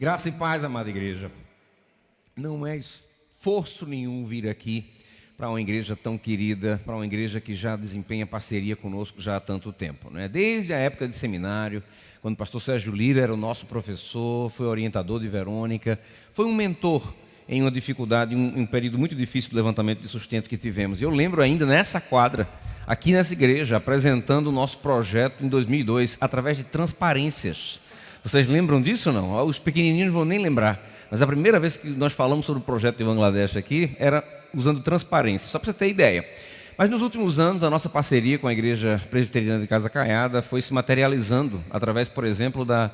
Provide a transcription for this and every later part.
Graça e paz, amada igreja. Não é esforço nenhum vir aqui para uma igreja tão querida, para uma igreja que já desempenha parceria conosco já há tanto tempo, né? Desde a época de seminário, quando o pastor Sérgio Lira era o nosso professor, foi orientador de Verônica, foi um mentor em uma dificuldade, um período muito difícil do levantamento de sustento que tivemos. Eu lembro ainda nessa quadra, aqui nessa igreja, apresentando o nosso projeto em 2002, através de transparências. Vocês lembram disso ou não? Os pequenininhos não vão nem lembrar. Mas a primeira vez que nós falamos sobre o projeto de Bangladesh aqui era usando transparência, só para você ter ideia. Mas nos últimos anos, a nossa parceria com a Igreja Presbiteriana de Casa Caiada foi se materializando através, por exemplo, da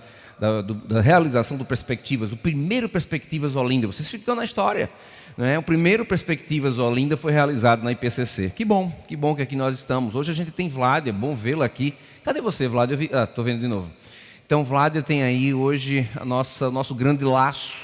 realização do Perspectivas, o primeiro Perspectivas Olinda. Vocês ficam na história, né? O primeiro Perspectivas Olinda foi realizado na IPCC. Que bom que aqui nós estamos. Hoje a gente tem Vládia, é bom vê-la aqui. Cadê você, Vládia? Estou vendo de novo. Então, Vládia tem aí hoje nosso grande laço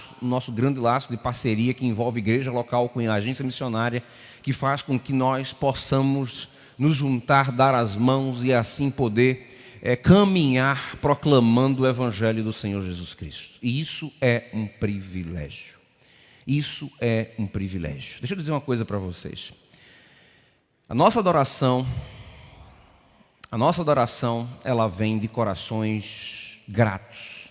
de parceria que envolve igreja local com a agência missionária, que faz com que nós possamos nos juntar, dar as mãos e assim poder caminhar proclamando o Evangelho do Senhor Jesus Cristo. E isso é um privilégio. Isso é um privilégio. Deixa eu dizer uma coisa para vocês. A nossa adoração, ela vem de corações gratos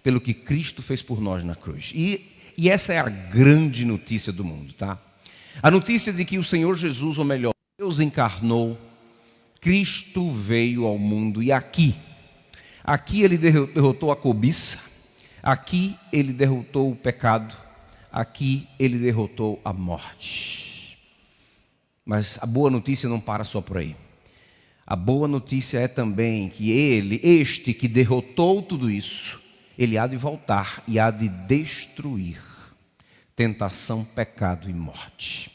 pelo que Cristo fez por nós na cruz. E essa é a grande notícia do mundo, tá? A notícia de que o Senhor Jesus, ou melhor, Deus encarnou, Cristo veio ao mundo e aqui ele derrotou a cobiça, aqui ele derrotou o pecado, aqui ele derrotou a morte. Mas a boa notícia não para só por aí. A boa notícia é também que este que derrotou tudo isso, ele há de voltar e há de destruir tentação, pecado e morte.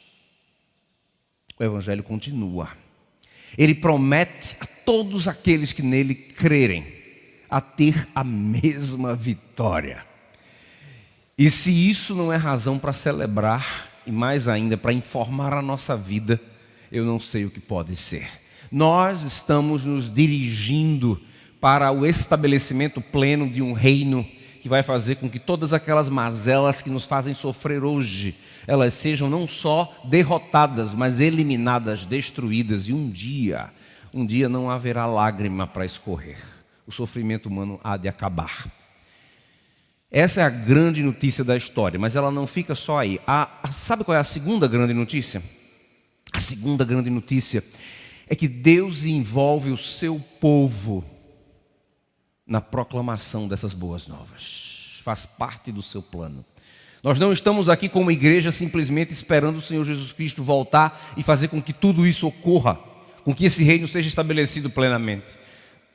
O Evangelho continua. Ele promete a todos aqueles que nele crerem a ter a mesma vitória. E se isso não é razão para celebrar, e mais ainda para informar a nossa vida, eu não sei o que pode ser. Nós estamos nos dirigindo para o estabelecimento pleno de um reino que vai fazer com que todas aquelas mazelas que nos fazem sofrer hoje, elas sejam não só derrotadas, mas eliminadas, destruídas. E um dia não haverá lágrima para escorrer. O sofrimento humano há de acabar. Essa é a grande notícia da história, mas ela não fica só aí. Sabe qual é a segunda grande notícia? A segunda grande notícia é que Deus envolve o seu povo na proclamação dessas boas novas. Faz parte do seu plano. Nós não estamos aqui como igreja simplesmente esperando o Senhor Jesus Cristo voltar e fazer com que tudo isso ocorra, com que esse reino seja estabelecido plenamente.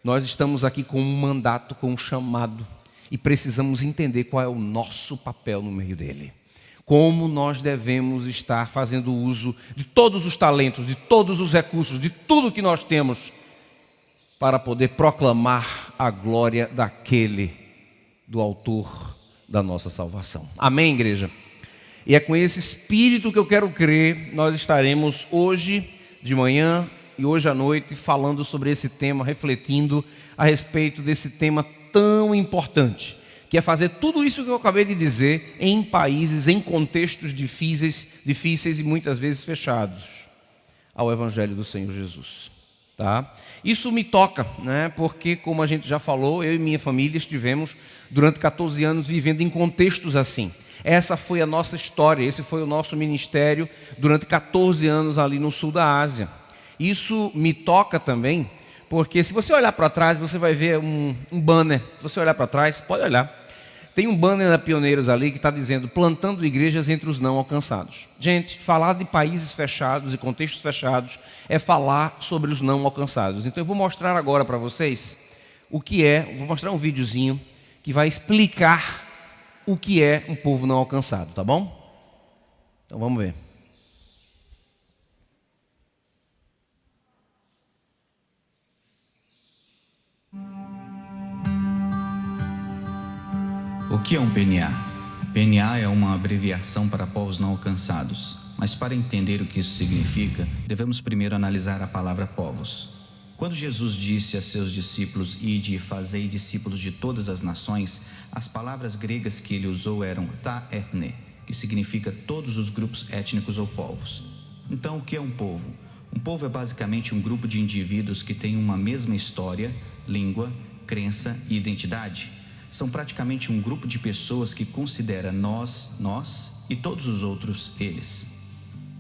Nós estamos aqui com um mandato, com um chamado, e precisamos entender qual é o nosso papel no meio dele. Como nós devemos estar fazendo uso de todos os talentos, de todos os recursos, de tudo que nós temos, para poder proclamar a glória do autor da nossa salvação. Amém, igreja? E é com esse espírito que eu quero crer, nós estaremos hoje de manhã e hoje à noite falando sobre esse tema, refletindo a respeito desse tema tão importante, que é fazer tudo isso que eu acabei de dizer em países, em contextos difíceis e muitas vezes fechados ao Evangelho do Senhor Jesus. Tá? Isso me toca, né? Porque, como a gente já falou, eu e minha família estivemos durante 14 anos vivendo em contextos assim. Essa foi a nossa história, esse foi o nosso ministério durante 14 anos ali no sul da Ásia. Isso me toca também, porque se você olhar para trás, você vai ver um banner. Se você olhar para trás, pode olhar. Tem um banner da Pioneiros ali que está dizendo: plantando igrejas entre os não alcançados. Gente, falar de países fechados e contextos fechados é falar sobre os não alcançados. Então eu vou mostrar agora para vocês vou mostrar um videozinho que vai explicar o que é um povo não alcançado, tá bom? Então vamos ver. O que é um PNA? PNA é uma abreviação para povos não alcançados, mas para entender o que isso significa, devemos primeiro analisar a palavra povos. Quando Jesus disse a seus discípulos: ide e fazei discípulos de todas as nações, as palavras gregas que ele usou eram tha ethne, que significa todos os grupos étnicos ou povos. Então, o que é um povo? Um povo é basicamente um grupo de indivíduos que têm uma mesma história, língua, crença e identidade. São praticamente um grupo de pessoas que considera nós e todos os outros eles.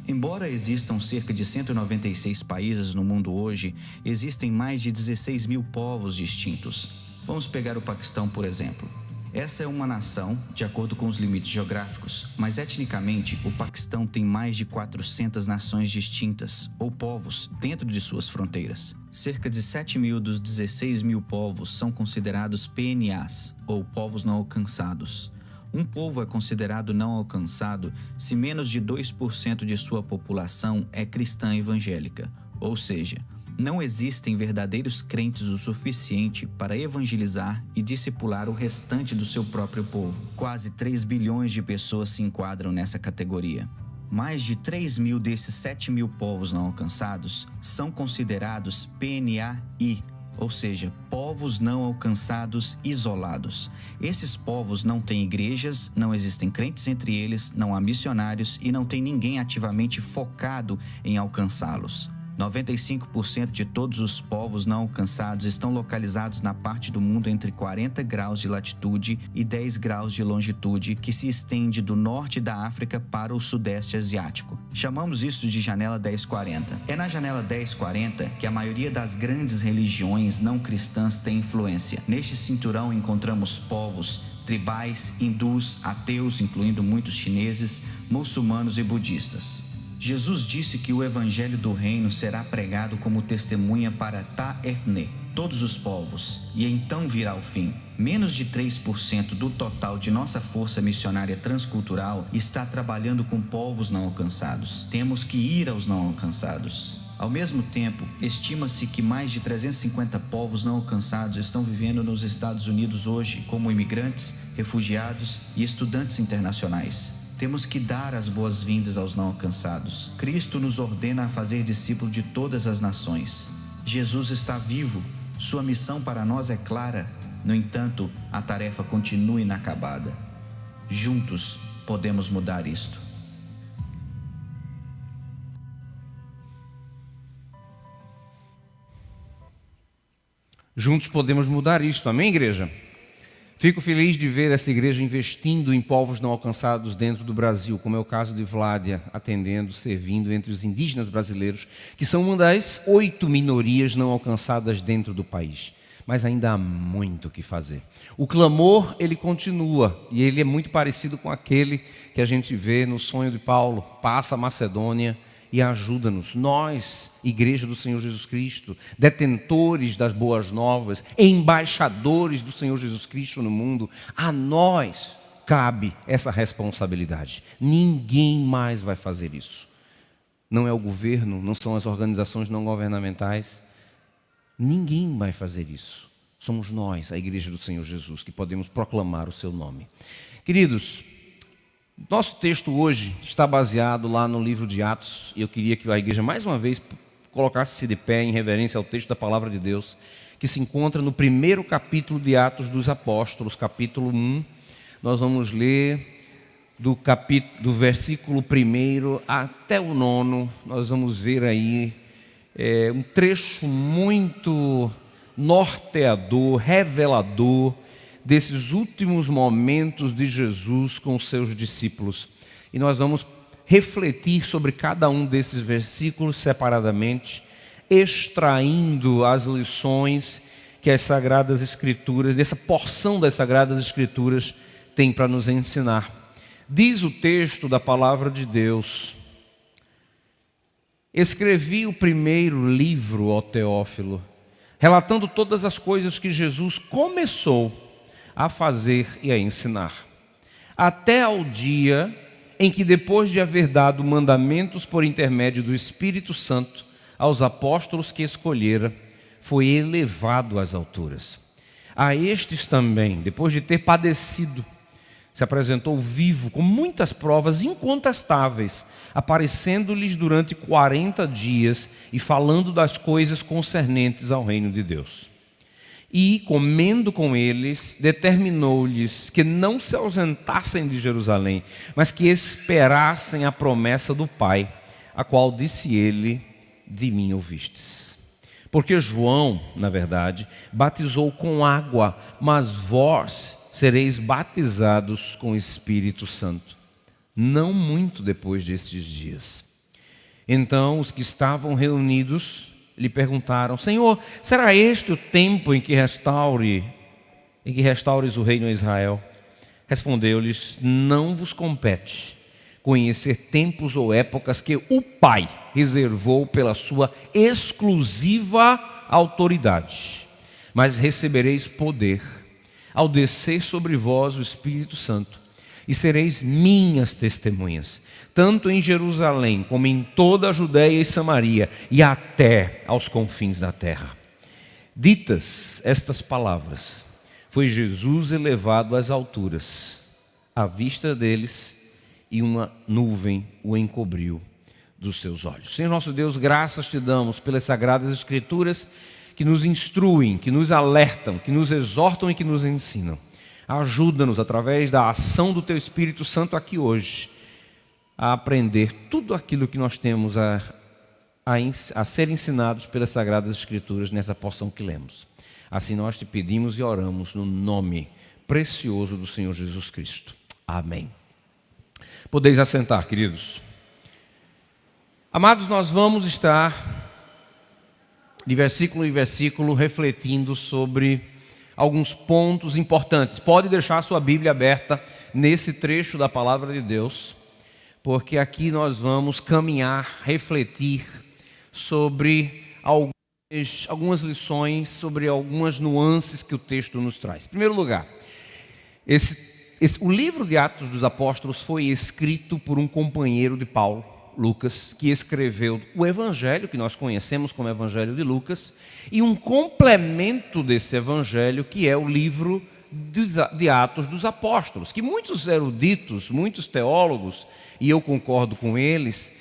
Embora existam cerca de 196 países no mundo hoje, existem mais de 16 mil povos distintos. Vamos pegar o Paquistão, por exemplo. Essa é uma nação, de acordo com os limites geográficos, mas etnicamente o Paquistão tem mais de 400 nações distintas, ou povos, dentro de suas fronteiras. Cerca de 7 mil dos 16 mil povos são considerados PNAs, ou povos não alcançados. Um povo é considerado não alcançado se menos de 2% de sua população é cristã evangélica, ou seja, não existem verdadeiros crentes o suficiente para evangelizar e discipular o restante do seu próprio povo. Quase 3 bilhões de pessoas se enquadram nessa categoria. Mais de 3 mil desses 7 mil povos não alcançados são considerados PNAI, ou seja, povos não alcançados isolados. Esses povos não têm igrejas, não existem crentes entre eles, não há missionários e não tem ninguém ativamente focado em alcançá-los. 95% de todos os povos não alcançados estão localizados na parte do mundo entre 40 graus de latitude e 10 graus de longitude, que se estende do norte da África para o sudeste asiático. Chamamos isso de janela 1040. É na janela 1040 que a maioria das grandes religiões não cristãs tem influência. Neste cinturão encontramos povos tribais, hindus, ateus, incluindo muitos chineses, muçulmanos e budistas. Jesus disse que o evangelho do reino será pregado como testemunha para tha ethne, todos os povos, e então virá o fim. Menos de 3% do total de nossa força missionária transcultural está trabalhando com povos não alcançados. Temos que ir aos não alcançados. Ao mesmo tempo, estima-se que mais de 350 povos não alcançados estão vivendo nos Estados Unidos hoje como imigrantes, refugiados e estudantes internacionais. Temos que dar as boas-vindas aos não alcançados. Cristo nos ordena a fazer discípulos de todas as nações. Jesus está vivo. Sua missão para nós é clara. No entanto, a tarefa continua inacabada. Juntos podemos mudar isto. Juntos podemos mudar isto. Amém, igreja? Fico feliz de ver essa igreja investindo em povos não alcançados dentro do Brasil, como é o caso de Vládia, atendendo, servindo entre os indígenas brasileiros, que são uma das 8 minorias não alcançadas dentro do país. Mas ainda há muito o que fazer. O clamor, ele continua, e ele é muito parecido com aquele que a gente vê no sonho de Paulo: passa a Macedônia e ajuda-nos. Nós, Igreja do Senhor Jesus Cristo, detentores das boas novas, embaixadores do Senhor Jesus Cristo no mundo, a nós cabe essa responsabilidade. Ninguém mais vai fazer isso. Não é o governo, não são as organizações não governamentais. Ninguém vai fazer isso. Somos nós, a Igreja do Senhor Jesus, que podemos proclamar o seu nome. Queridos, nosso texto hoje está baseado lá no livro de Atos, e eu queria que a igreja mais uma vez colocasse-se de pé em reverência ao texto da palavra de Deus, que se encontra no primeiro capítulo de Atos dos Apóstolos, capítulo 1. Nós vamos ler do versículo 1 até o 9, nós vamos ver aí um trecho muito norteador, revelador, desses últimos momentos de Jesus com os seus discípulos. E nós vamos refletir sobre cada um desses versículos separadamente, extraindo as lições que as Sagradas Escrituras, dessa porção das Sagradas Escrituras, tem para nos ensinar. Diz o texto da palavra de Deus: escrevi o primeiro livro, ó Teófilo, relatando todas as coisas que Jesus começou a fazer e a ensinar, até ao dia em que, depois de haver dado mandamentos por intermédio do Espírito Santo aos apóstolos que escolhera, foi elevado às alturas. A estes também, depois de ter padecido, se apresentou vivo, com muitas provas incontestáveis, aparecendo-lhes durante 40 dias e falando das coisas concernentes ao reino de Deus. E, comendo com eles, determinou-lhes que não se ausentassem de Jerusalém, mas que esperassem a promessa do Pai, a qual disse ele: de mim ouvistes. Porque João, na verdade, batizou com água, mas vós sereis batizados com o Espírito Santo, não muito depois destes dias. Então os que estavam reunidos lhe perguntaram: Senhor, será este o tempo em que restaures o reino a Israel? Respondeu-lhes: não vos compete conhecer tempos ou épocas que o Pai reservou pela sua exclusiva autoridade, mas recebereis poder ao descer sobre vós o Espírito Santo, e sereis minhas testemunhas, tanto em Jerusalém como em toda a Judéia e Samaria, e até aos confins da terra. Ditas estas palavras, foi Jesus elevado às alturas, à vista deles, e uma nuvem o encobriu dos seus olhos. Senhor nosso Deus, graças te damos pelas sagradas escrituras, que nos instruem, que nos alertam, que nos exortam e que nos ensinam. Ajuda-nos, através da ação do Teu Espírito Santo aqui hoje, a aprender tudo aquilo que nós temos a ser ensinados pelas Sagradas Escrituras nessa porção que lemos. Assim nós te pedimos e oramos no nome precioso do Senhor Jesus Cristo. Amém. Podeis assentar, queridos. Amados, nós vamos estar de versículo em versículo, refletindo sobre alguns pontos importantes. Pode deixar a sua Bíblia aberta nesse trecho da Palavra de Deus, porque aqui nós vamos caminhar, refletir sobre algumas lições, sobre algumas nuances que o texto nos traz. Em primeiro lugar, o livro de Atos dos Apóstolos foi escrito por um companheiro de Paulo, Lucas, que escreveu o Evangelho, que nós conhecemos como Evangelho de Lucas, e um complemento desse Evangelho, que é o livro de Atos dos Apóstolos, que muitos eruditos, muitos teólogos, e eu concordo com eles,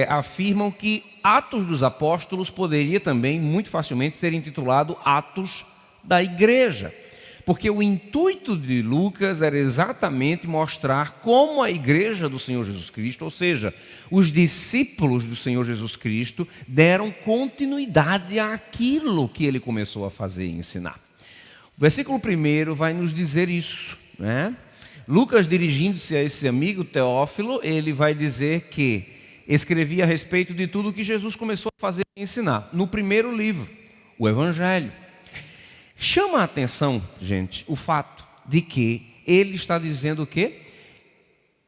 afirmam que Atos dos Apóstolos poderia também, muito facilmente, ser intitulado Atos da Igreja. Porque o intuito de Lucas era exatamente mostrar como a igreja do Senhor Jesus Cristo, ou seja, os discípulos do Senhor Jesus Cristo, deram continuidade àquilo que ele começou a fazer e ensinar. O versículo 1 vai nos dizer isso, né? Lucas, dirigindo-se a esse amigo Teófilo, ele vai dizer que escrevia a respeito de tudo que Jesus começou a fazer e ensinar, no primeiro livro, o Evangelho. Chama a atenção, gente, o fato de que ele está dizendo o quê?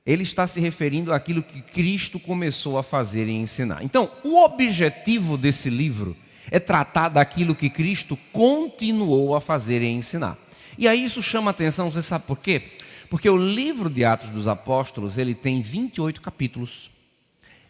Ele está se referindo àquilo que Cristo começou a fazer e ensinar. Então, o objetivo desse livro é tratar daquilo que Cristo continuou a fazer e ensinar. E aí isso chama a atenção, você sabe por quê? Porque o livro de Atos dos Apóstolos, ele tem 28 capítulos.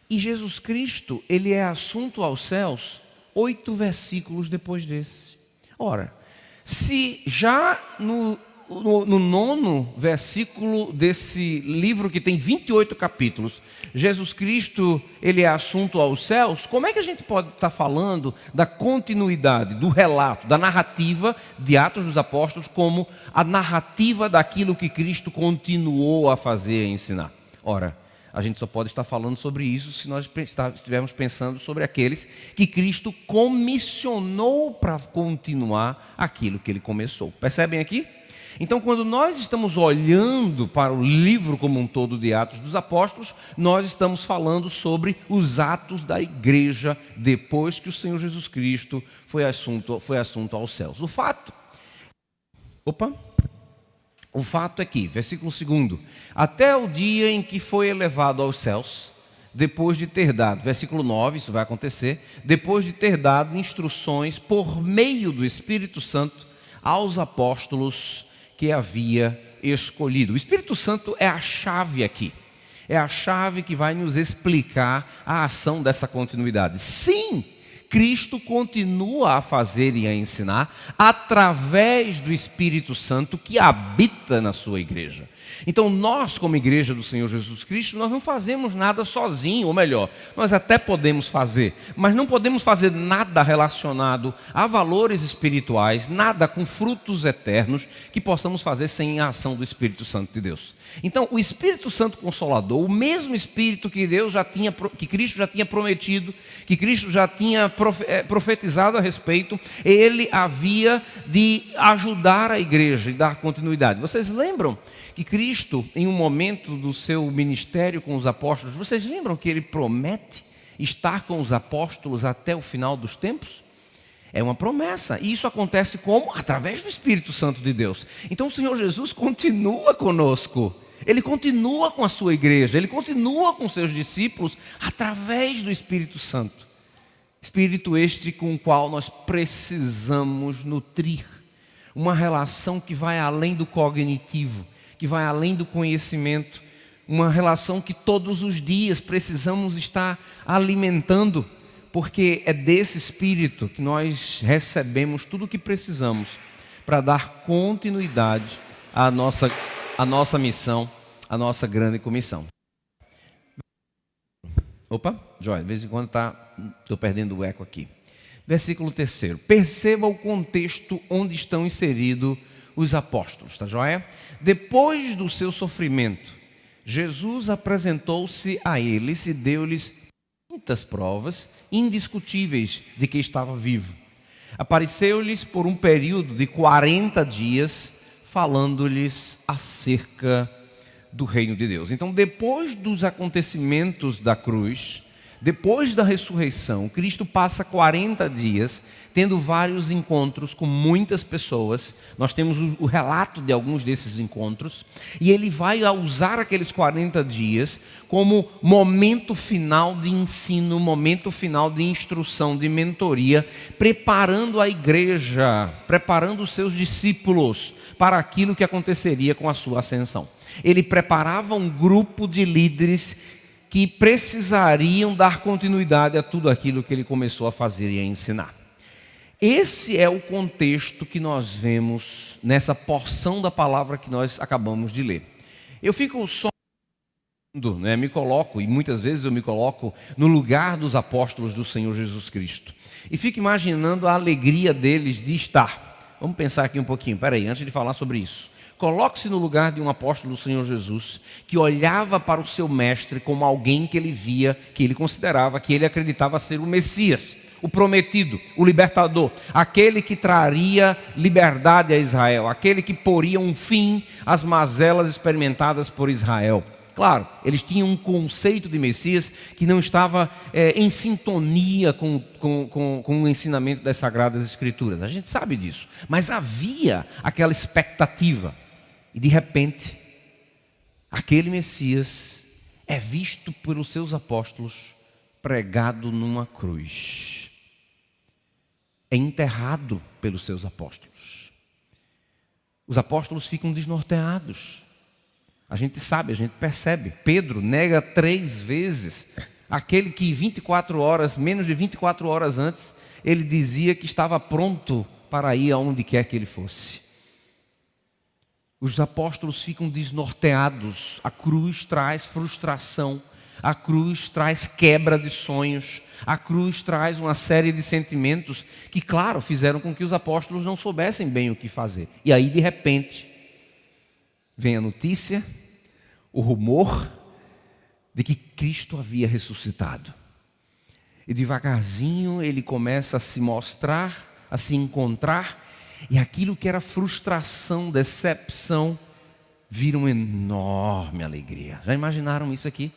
E Jesus Cristo, ele é assunto aos céus 8 versículos depois desse. Ora, se já no 9º versículo desse livro que tem 28 capítulos, Jesus Cristo, ele é assunto aos céus, como é que a gente pode estar falando da continuidade, do relato, da narrativa de Atos dos Apóstolos como a narrativa daquilo que Cristo continuou a fazer e ensinar? Ora, a gente só pode estar falando sobre isso se nós estivermos pensando sobre aqueles que Cristo comissionou para continuar aquilo que ele começou. Percebem aqui? Então, quando nós estamos olhando para o livro como um todo de Atos dos Apóstolos, nós estamos falando sobre os atos da igreja depois que o Senhor Jesus Cristo foi assunto aos céus. O fato é que, versículo 2, até o dia em que foi elevado aos céus, depois de ter dado, versículo 9, isso vai acontecer, depois de ter dado instruções por meio do Espírito Santo aos apóstolos que havia escolhido. O Espírito Santo é a chave aqui, é a chave que vai nos explicar a ação dessa continuidade. Sim, Cristo continua a fazer e a ensinar através do Espírito Santo que habita na sua igreja. Então nós, como igreja do Senhor Jesus Cristo, nós não fazemos nada sozinho, ou melhor, nós até podemos fazer, mas não podemos fazer nada relacionado a valores espirituais, nada com frutos eternos que possamos fazer sem a ação do Espírito Santo de Deus. Então o Espírito Santo Consolador, o mesmo Espírito que que Cristo já tinha prometido, que Cristo já tinha profetizado a respeito, ele havia de ajudar a igreja e dar continuidade. Vocês lembram que Cristo, em um momento do seu ministério com os apóstolos, vocês lembram que ele promete estar com os apóstolos até o final dos tempos? É uma promessa, e isso acontece como? Através do Espírito Santo de Deus. Então o Senhor Jesus continua conosco, ele continua com a sua igreja, ele continua com seus discípulos através do Espírito Santo. Espírito este com o qual nós precisamos nutrir uma relação que vai além do cognitivo, que vai além do conhecimento, uma relação que todos os dias precisamos estar alimentando, porque é desse Espírito que nós recebemos tudo o que precisamos para dar continuidade à nossa missão, à nossa grande comissão. Opa, joia, de vez em quando estou perdendo o eco aqui. Versículo 3. Perceba o contexto onde estão inseridos os apóstolos, tá joia? Depois do seu sofrimento, Jesus apresentou-se a eles e deu-lhes muitas provas indiscutíveis de que estava vivo. Apareceu-lhes por um período de 40 dias, falando-lhes acerca do reino de Deus. Então, depois dos acontecimentos da cruz, depois da ressurreição, Cristo passa 40 dias tendo vários encontros com muitas pessoas. Nós temos o relato de alguns desses encontros, e ele vai usar aqueles 40 dias como momento final de ensino, momento final de instrução, de mentoria, preparando a igreja, preparando os seus discípulos para aquilo que aconteceria com a sua ascensão. Ele preparava um grupo de líderes que precisariam dar continuidade a tudo aquilo que ele começou a fazer e a ensinar. Esse é o contexto que nós vemos nessa porção da palavra que nós acabamos de ler. Eu fico só, me coloco, e muitas vezes eu me coloco no lugar dos apóstolos do Senhor Jesus Cristo, e fico imaginando a alegria deles de estar. Vamos pensar aqui um pouquinho, antes de falar sobre isso. Coloque-se no lugar de um apóstolo do Senhor Jesus, que olhava para o seu mestre como alguém que ele via, que ele considerava, que ele acreditava ser o Messias, o prometido, o libertador, aquele que traria liberdade a Israel, aquele que poria um fim às mazelas experimentadas por Israel. Claro, eles tinham um conceito de Messias que não estava em sintonia com o ensinamento das Sagradas Escrituras. A gente sabe disso, mas havia aquela expectativa. E de repente, aquele Messias é visto pelos seus apóstolos pregado numa cruz. É enterrado pelos seus apóstolos. Os apóstolos ficam desnorteados. A gente sabe, a gente percebe. Pedro nega 3 vezes. Aquele que menos de 24 horas antes, ele dizia que estava pronto para ir aonde quer que ele fosse. Os apóstolos ficam desnorteados. A cruz traz frustração. A cruz traz quebra de sonhos. A cruz traz uma série de sentimentos que, claro, fizeram com que os apóstolos não soubessem bem o que fazer. E aí, de repente, vem a notícia, o rumor de que Cristo havia ressuscitado. E devagarzinho ele começa a se mostrar, a se encontrar, e aquilo que era frustração, decepção, vira uma enorme alegria. Já imaginaram isso aqui?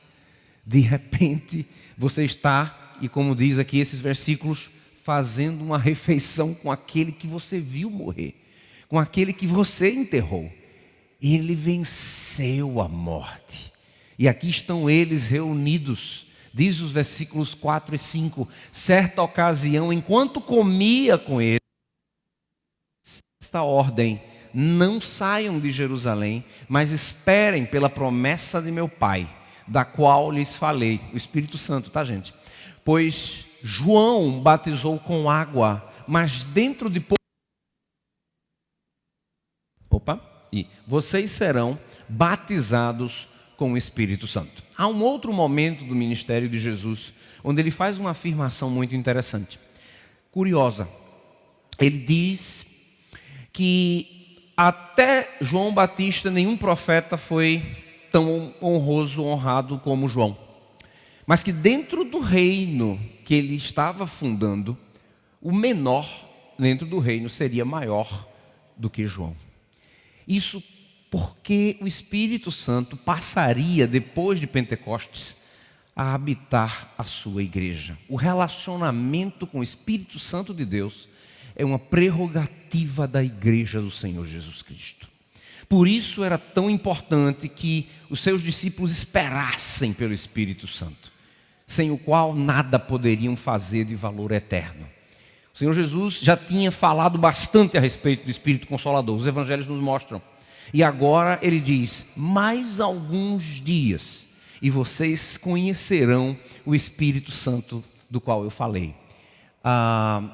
De repente, você está, e como diz aqui esses versículos, fazendo uma refeição com aquele que você viu morrer, com aquele que você enterrou. Ele venceu a morte. E aqui estão eles reunidos. Diz os versículos 4 e 5. Certa ocasião, enquanto comia com ele, esta ordem: não saiam de Jerusalém, mas esperem pela promessa de meu Pai, da qual lhes falei. O Espírito Santo, tá, gente? Pois João batizou com água, mas dentro de pouco... E vocês serão batizados com o Espírito Santo. Há um outro momento do ministério de Jesus onde ele faz uma afirmação muito interessante, curiosa. Ele diz que até João Batista nenhum profeta foi tão honroso, honrado como João. Mas que dentro do reino que ele estava fundando, o menor dentro do reino seria maior do que João. Isso porque o Espírito Santo passaria, depois de Pentecostes, a habitar a sua igreja. O relacionamento com o Espírito Santo de Deus é uma prerrogativa da igreja do Senhor Jesus Cristo. Por isso era tão importante que os seus discípulos esperassem pelo Espírito Santo, sem o qual nada poderiam fazer de valor eterno. O Senhor Jesus já tinha falado bastante a respeito do Espírito Consolador, os evangelhos nos mostram. E agora ele diz, mais alguns dias, e vocês conhecerão o Espírito Santo do qual eu falei.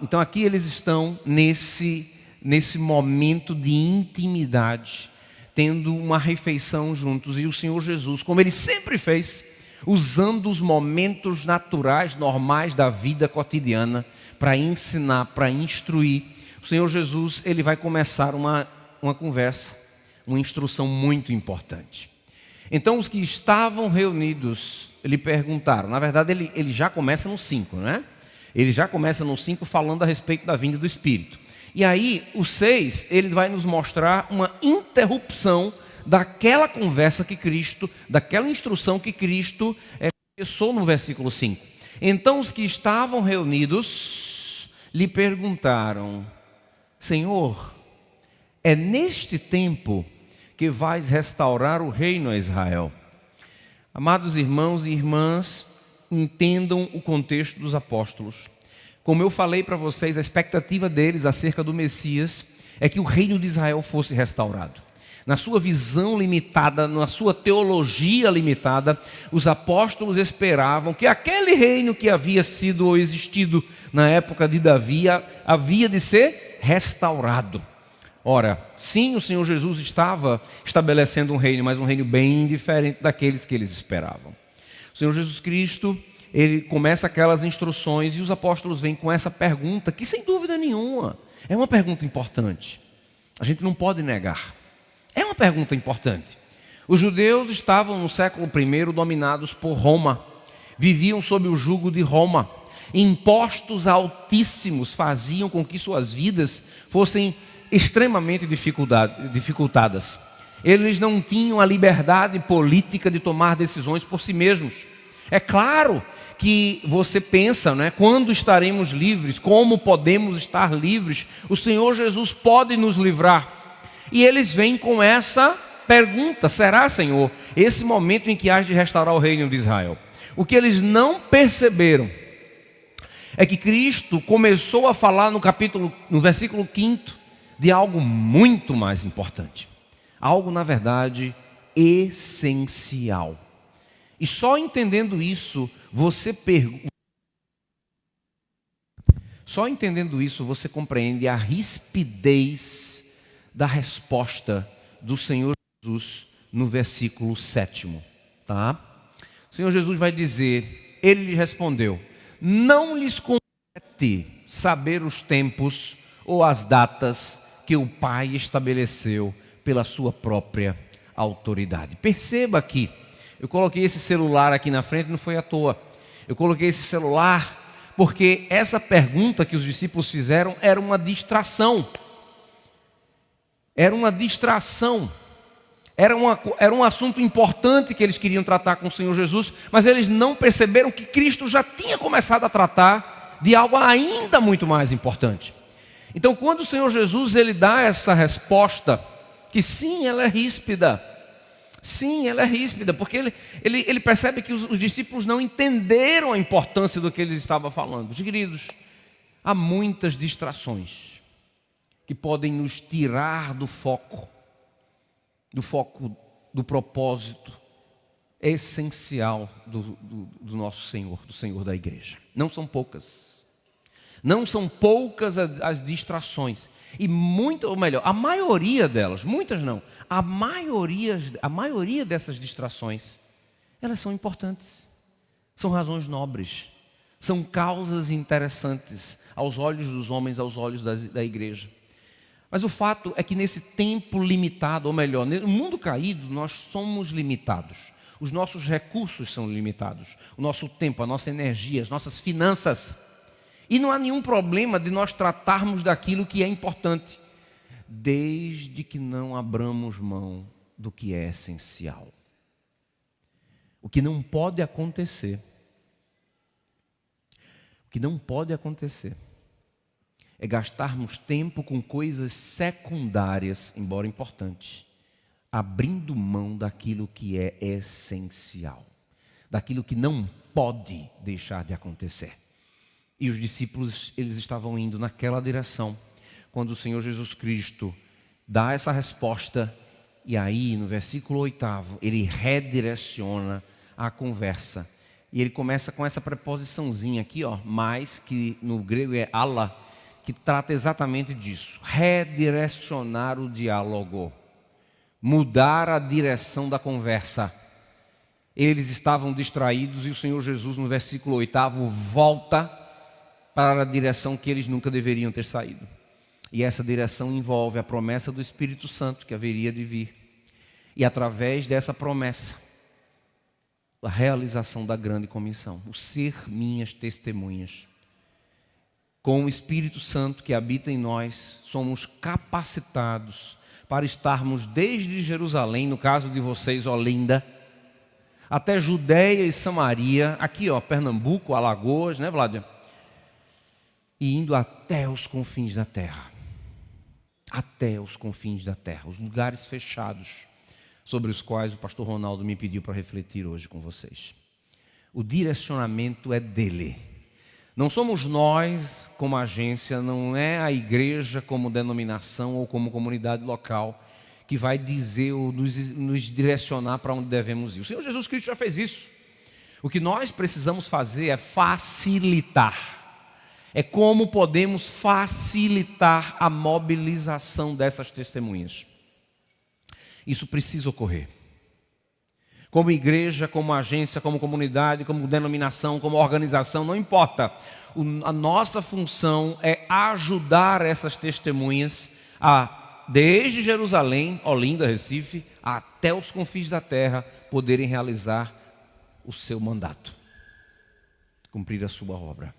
Então aqui eles estão nesse momento de intimidade, tendo uma refeição juntos, e o Senhor Jesus, como ele sempre fez, usando os momentos naturais, normais da vida cotidiana, para ensinar, para instruir. O Senhor Jesus, ele vai começar uma conversa, uma instrução muito importante. Então os que estavam reunidos lhe perguntaram, na verdade ele já começa no 5, né? Ele já começa no 5 falando a respeito da vinda do Espírito. E aí o 6, ele vai nos mostrar uma interrupção daquela conversa que Cristo, daquela instrução que Cristo começou no versículo 5. Então os que estavam reunidos lhe perguntaram, Senhor, é neste tempo que vais restaurar o reino a Israel? Amados irmãos e irmãs, entendam o contexto dos apóstolos. Como eu falei para vocês, a expectativa deles acerca do Messias é que o reino de Israel fosse restaurado. Na sua visão limitada, na sua teologia limitada, os apóstolos esperavam que aquele reino que havia sido ou existido na época de Davi havia de ser restaurado. Ora, sim, o Senhor Jesus estava estabelecendo um reino, mas um reino bem diferente daqueles que eles esperavam. O Senhor Jesus Cristo, ele começa aquelas instruções e os apóstolos vêm com essa pergunta, que sem dúvida nenhuma é uma pergunta importante. A gente não pode negar. É uma pergunta importante. Os judeus estavam no século I dominados por Roma, viviam sob o jugo de Roma. Impostos altíssimos faziam com que suas vidas fossem extremamente dificultadas. Eles não tinham a liberdade política de tomar decisões por si mesmos. É claro que você pensa, né, quando estaremos livres, como podemos estar livres? O Senhor Jesus pode nos livrar. E eles vêm com essa pergunta, será, Senhor, esse momento em que hás de restaurar o reino de Israel? O que eles não perceberam é que Cristo começou a falar no versículo 5 de algo muito mais importante. Algo, na verdade, essencial. E só entendendo isso, você compreende a rispidez da resposta do Senhor Jesus no versículo 7, tá? O Senhor Jesus vai dizer, ele lhe respondeu, não lhes compete saber os tempos ou as datas que o Pai estabeleceu pela sua própria autoridade. Perceba aqui, eu coloquei esse celular aqui na frente, não foi à toa. Eu coloquei esse celular porque essa pergunta que os discípulos fizeram era uma distração. Era uma distração. Era um assunto importante que eles queriam tratar com o Senhor Jesus, mas eles não perceberam que Cristo já tinha começado a tratar de algo ainda muito mais importante. Então, quando o Senhor Jesus ele dá essa resposta, que sim, ela é ríspida. Sim, ela é ríspida, porque ele percebe que os discípulos não entenderam a importância do que ele estava falando. Queridos, há muitas distrações que podem nos tirar do foco do propósito essencial do nosso Senhor, do Senhor da igreja. Não são poucas. Não são poucas as distrações. E ou melhor, a maioria delas, muitas não, a maioria dessas distrações, elas são importantes. São razões nobres. São causas interessantes aos olhos dos homens, aos olhos da igreja. Mas o fato é que nesse tempo limitado, ou melhor, no mundo caído, nós somos limitados. Os nossos recursos são limitados. O nosso tempo, a nossa energia, as nossas finanças. E não há nenhum problema de nós tratarmos daquilo que é importante, desde que não abramos mão do que é essencial. O que não pode acontecer, é gastarmos tempo com coisas secundárias, embora importantes, abrindo mão daquilo que é essencial, daquilo que não pode deixar de acontecer. E os discípulos, eles estavam indo naquela direção, quando o Senhor Jesus Cristo dá essa resposta, e aí no versículo 8, ele redireciona a conversa. E ele começa com essa preposiçãozinha aqui, mais, que no grego é ala, que trata exatamente disso. Redirecionar o diálogo. Mudar a direção da conversa. Eles estavam distraídos e o Senhor Jesus, no versículo 8, volta para a direção que eles nunca deveriam ter saído. E essa direção envolve a promessa do Espírito Santo que haveria de vir. E através dessa promessa, a realização da grande comissão, o ser minhas testemunhas. Com o Espírito Santo que habita em nós, somos capacitados para estarmos desde Jerusalém, no caso de vocês, Olinda, até Judeia e Samaria, aqui Pernambuco, Alagoas, né, Vládia? E indo até os confins da terra. Até os confins da terra, os lugares fechados, sobre os quais o pastor Ronaldo me pediu para refletir hoje com vocês. O direcionamento é dele. Não somos nós como agência, não é a igreja como denominação ou como comunidade local que vai dizer ou nos direcionar para onde devemos ir. O Senhor Jesus Cristo já fez isso. O que nós precisamos fazer é facilitar. É como podemos facilitar a mobilização dessas testemunhas. Isso precisa ocorrer. Como igreja, como agência, como comunidade, como denominação, como organização, não importa. A nossa função é ajudar essas testemunhas a, desde Jerusalém, Olinda, Recife, até os confins da terra, poderem realizar o seu mandato. Cumprir a sua obra.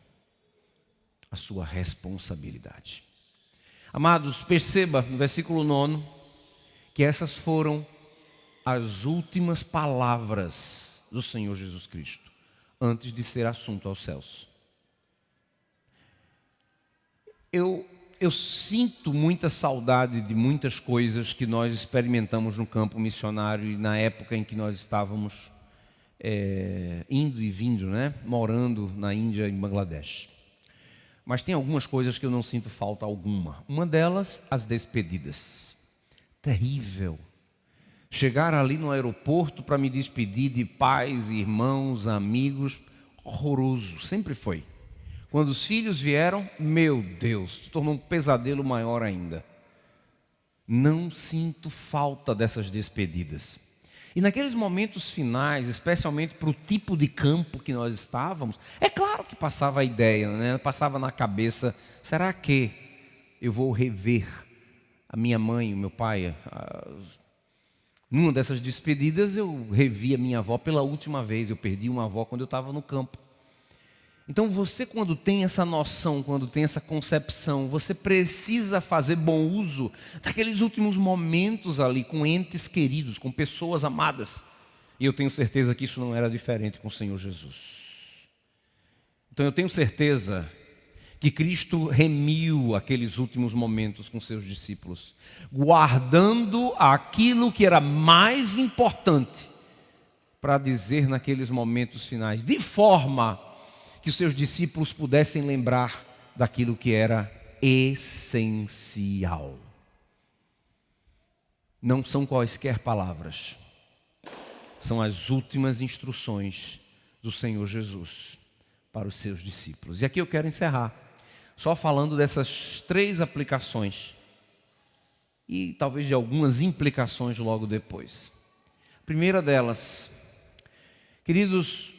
A sua responsabilidade. Amados, perceba no versículo 9 que essas foram as últimas palavras do Senhor Jesus Cristo antes de ser assunto aos céus. Eu sinto muita saudade de muitas coisas que nós experimentamos no campo missionário e na época em que nós estávamos indo e vindo, né? Morando na Índia e Bangladesh. Mas tem algumas coisas que eu não sinto falta alguma. Uma delas, as despedidas. Terrível. Chegar ali no aeroporto para me despedir de pais, irmãos, amigos, horroroso, sempre foi. Quando os filhos vieram, meu Deus, se tornou um pesadelo maior ainda. Não sinto falta dessas despedidas. E naqueles momentos finais, especialmente para o tipo de campo que nós estávamos, é claro que passava a ideia, né? Passava na cabeça, será que eu vou rever a minha mãe, o meu pai? Numa dessas despedidas eu revi a minha avó pela última vez, eu perdi uma avó quando eu estava no campo. Então você, quando tem essa noção, quando tem essa concepção, você precisa fazer bom uso daqueles últimos momentos ali com entes queridos, com pessoas amadas. E eu tenho certeza que isso não era diferente com o Senhor Jesus. Então eu tenho certeza que Cristo remiu aqueles últimos momentos com seus discípulos, guardando aquilo que era mais importante para dizer naqueles momentos finais, de forma que os seus discípulos pudessem lembrar daquilo que era essencial. Não são quaisquer palavras, são as últimas instruções do Senhor Jesus para os seus discípulos. E aqui eu quero encerrar. só falando dessas 3 aplicações e talvez de algumas implicações logo depois. A primeira delas, queridos,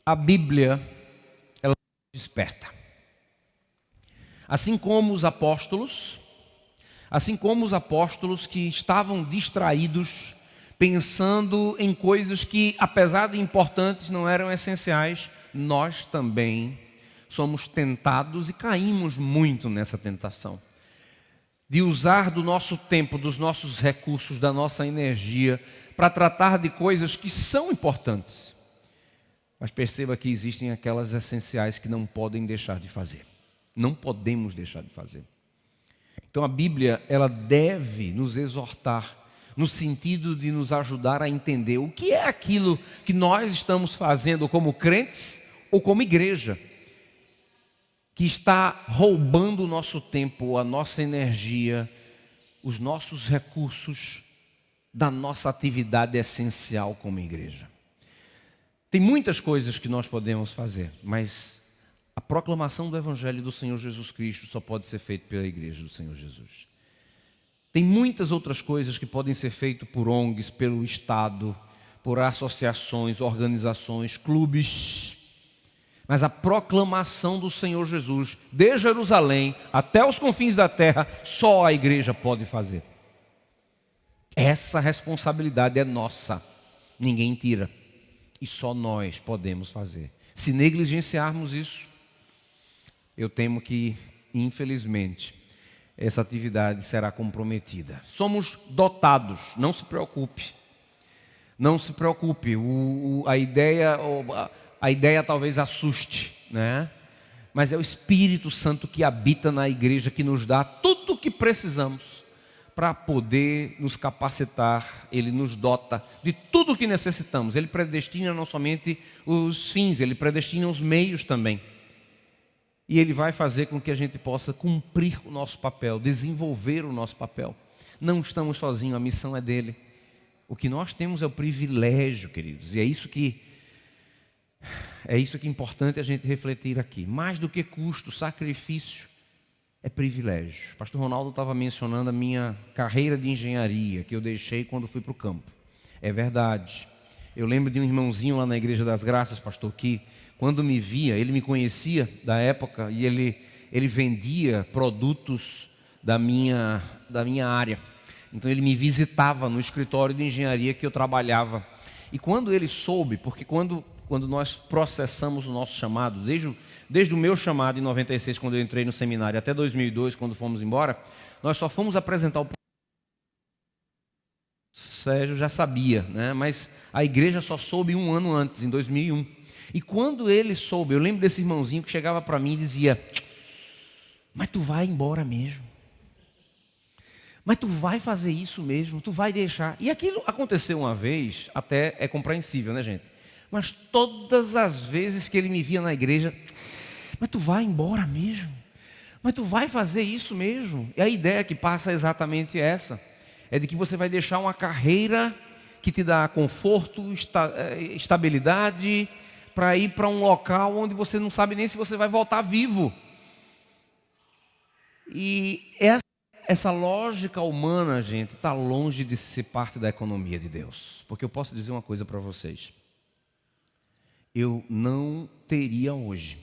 a Bíblia, ela desperta. Assim como os apóstolos que estavam distraídos, pensando em coisas que, apesar de importantes, não eram essenciais, nós também somos tentados e caímos muito nessa tentação de usar do nosso tempo, dos nossos recursos, da nossa energia para tratar de coisas que são importantes. Mas perceba que existem aquelas essenciais que não podem deixar de fazer. Não podemos deixar de fazer. Então a Bíblia, ela deve nos exortar no sentido de nos ajudar a entender o que é aquilo que nós estamos fazendo como crentes ou como igreja, que está roubando o nosso tempo, a nossa energia, os nossos recursos da nossa atividade essencial como igreja. Tem muitas coisas que nós podemos fazer, mas a proclamação do Evangelho do Senhor Jesus Cristo só pode ser feita pela igreja do Senhor Jesus. Tem muitas outras coisas que podem ser feitas por ONGs, pelo Estado, por associações, organizações, clubes. Mas a proclamação do Senhor Jesus, de Jerusalém até os confins da terra, só a igreja pode fazer. Essa responsabilidade é nossa, ninguém tira. E só nós podemos fazer. Se negligenciarmos isso, eu temo que, infelizmente, essa atividade será comprometida. Somos dotados, não se preocupe. Não se preocupe, a ideia talvez assuste, né? Mas é o Espírito Santo que habita na igreja, que nos dá tudo o que precisamos para poder nos capacitar. Ele nos dota de tudo o que necessitamos. Ele predestina não somente os fins, ele predestina os meios também. E ele vai fazer com que a gente possa cumprir o nosso papel, desenvolver o nosso papel. Não estamos sozinhos, a missão é dele. O que nós temos é o privilégio, queridos, e é isso que é importante a gente refletir aqui. Mais do que custo, sacrifício é privilégio. O pastor Ronaldo estava mencionando a minha carreira de engenharia, que eu deixei quando fui para o campo. É verdade. Eu lembro de um irmãozinho lá na Igreja das Graças, pastor, que quando me via, ele me conhecia da época e ele vendia produtos da minha área. Então ele me visitava no escritório de engenharia que eu trabalhava. E quando ele soube, porque quando nós processamos o nosso chamado, desde o meu chamado em 96, quando eu entrei no seminário, até 2002, quando fomos embora, nós só fomos apresentar o Sérgio já sabia, né? Mas a igreja só soube um ano antes, em 2001. E quando ele soube, eu lembro desse irmãozinho que chegava para mim e dizia: mas tu vai embora mesmo? Mas tu vai fazer isso mesmo? Tu vai deixar? E aquilo aconteceu uma vez, até é compreensível, né, gente? Mas todas as vezes que ele me via na igreja: mas tu vai embora mesmo? Mas tu vai fazer isso mesmo? E a ideia que passa é exatamente essa. É de que você vai deixar uma carreira que te dá conforto, estabilidade, para ir para um local onde você não sabe nem se você vai voltar vivo. E essa lógica humana, gente, está longe de ser parte da economia de Deus. Porque eu posso dizer uma coisa para vocês. Eu não teria hoje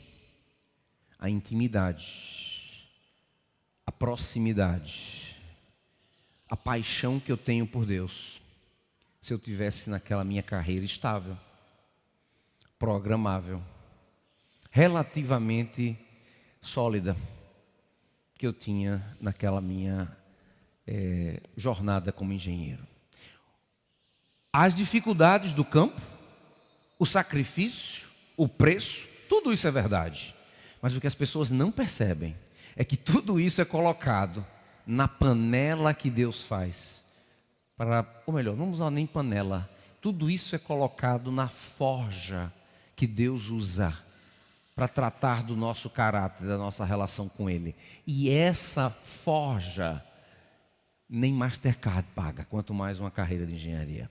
a intimidade, a proximidade, a paixão que eu tenho por Deus, se eu tivesse naquela minha carreira estável, programável, relativamente sólida, que eu tinha naquela minha jornada como engenheiro. As dificuldades do campo, o sacrifício, o preço, tudo isso é verdade. Mas o que as pessoas não percebem é que tudo isso é colocado na panela que Deus faz. Ou melhor, não usar nem panela. Tudo isso é colocado na forja que Deus usa para tratar do nosso caráter, da nossa relação com Ele. E essa forja, nem Mastercard paga, quanto mais uma carreira de engenharia.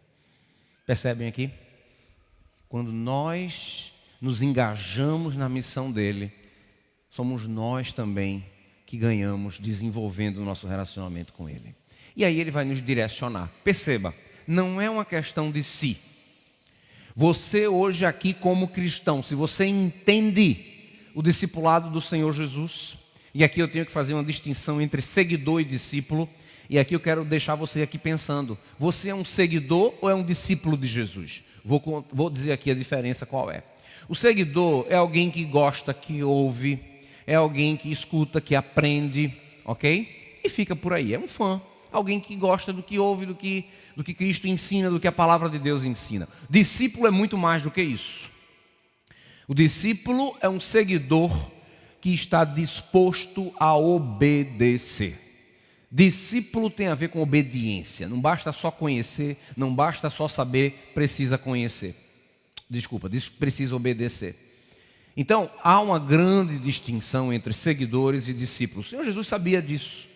Percebem aqui? Quando nós nos engajamos na missão dEle, somos nós também que ganhamos desenvolvendo o nosso relacionamento com Ele. E aí Ele vai nos direcionar. Perceba, não é uma questão de si. Você hoje aqui como cristão, se você entende o discipulado do Senhor Jesus, e aqui eu tenho que fazer uma distinção entre seguidor e discípulo, e aqui eu quero deixar você aqui pensando, você é um seguidor ou é um discípulo de Jesus? Vou dizer aqui a diferença qual é. O seguidor é alguém que gosta, que ouve, é alguém que escuta, que aprende, ok? E fica por aí, é um fã, alguém que gosta do que ouve, do que Cristo ensina, do que a palavra de Deus ensina. Discípulo é muito mais do que isso. O discípulo é um seguidor que está disposto a obedecer. Discípulo tem a ver com obediência. Não basta só conhecer, não basta só saber, precisa conhecer. Precisa obedecer. Então, há uma grande distinção entre seguidores e discípulos. O Senhor Jesus sabia disso.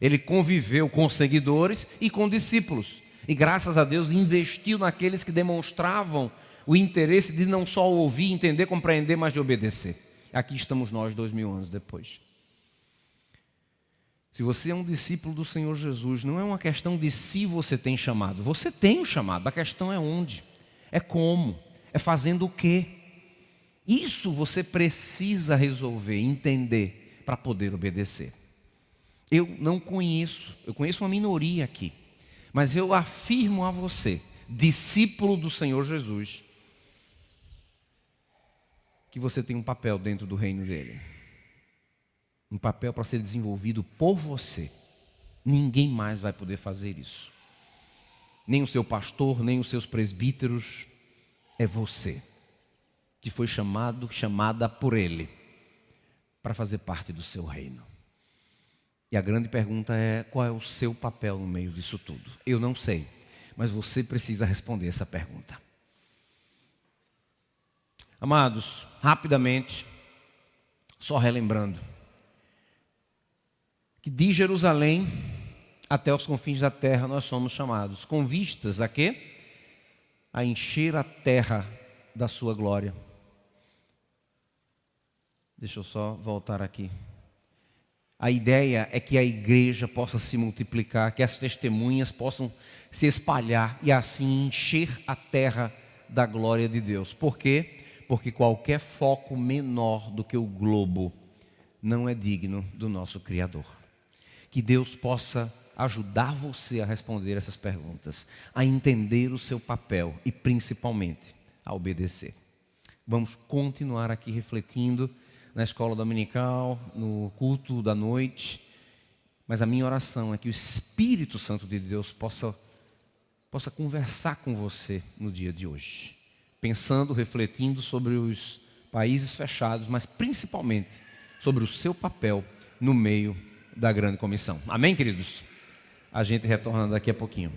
Ele conviveu com seguidores e com discípulos. E graças a Deus investiu naqueles que demonstravam o interesse de não só ouvir, entender, compreender, mas de obedecer. Aqui estamos nós 2000 anos depois. Se você é um discípulo do Senhor Jesus, não é uma questão de se você tem chamado. Você tem o chamado, a questão é onde, é como, é fazendo o quê. Isso você precisa resolver, entender, para poder obedecer. Eu não conheço, eu conheço uma minoria aqui, mas eu afirmo a você, discípulo do Senhor Jesus, que você tem um papel dentro do reino dele. Um papel para ser desenvolvido por você. Ninguém mais vai poder fazer isso. Nem o seu pastor, nem os seus presbíteros. É você que foi chamada por ele para fazer parte do seu reino. E a grande pergunta é, qual é o seu papel no meio disso tudo? Eu não sei, mas você precisa responder essa pergunta. Amados, rapidamente, só relembrando, que de Jerusalém até os confins da terra nós somos chamados, com vistas a quê? A encher a terra da sua glória. Deixa eu só voltar aqui. A ideia é que a igreja possa se multiplicar, que as testemunhas possam se espalhar e assim encher a terra da glória de Deus. Por quê? Porque qualquer foco menor do que o globo não é digno do nosso Criador. Que Deus possa ajudar você a responder essas perguntas, a entender o seu papel e principalmente a obedecer. Vamos continuar aqui refletindo na escola dominical, no culto da noite, mas a minha oração é que o Espírito Santo de Deus possa conversar com você no dia de hoje, pensando, refletindo sobre os países fechados, mas principalmente sobre o seu papel no meio da grande comissão. Amém, queridos? A gente retorna daqui a pouquinho.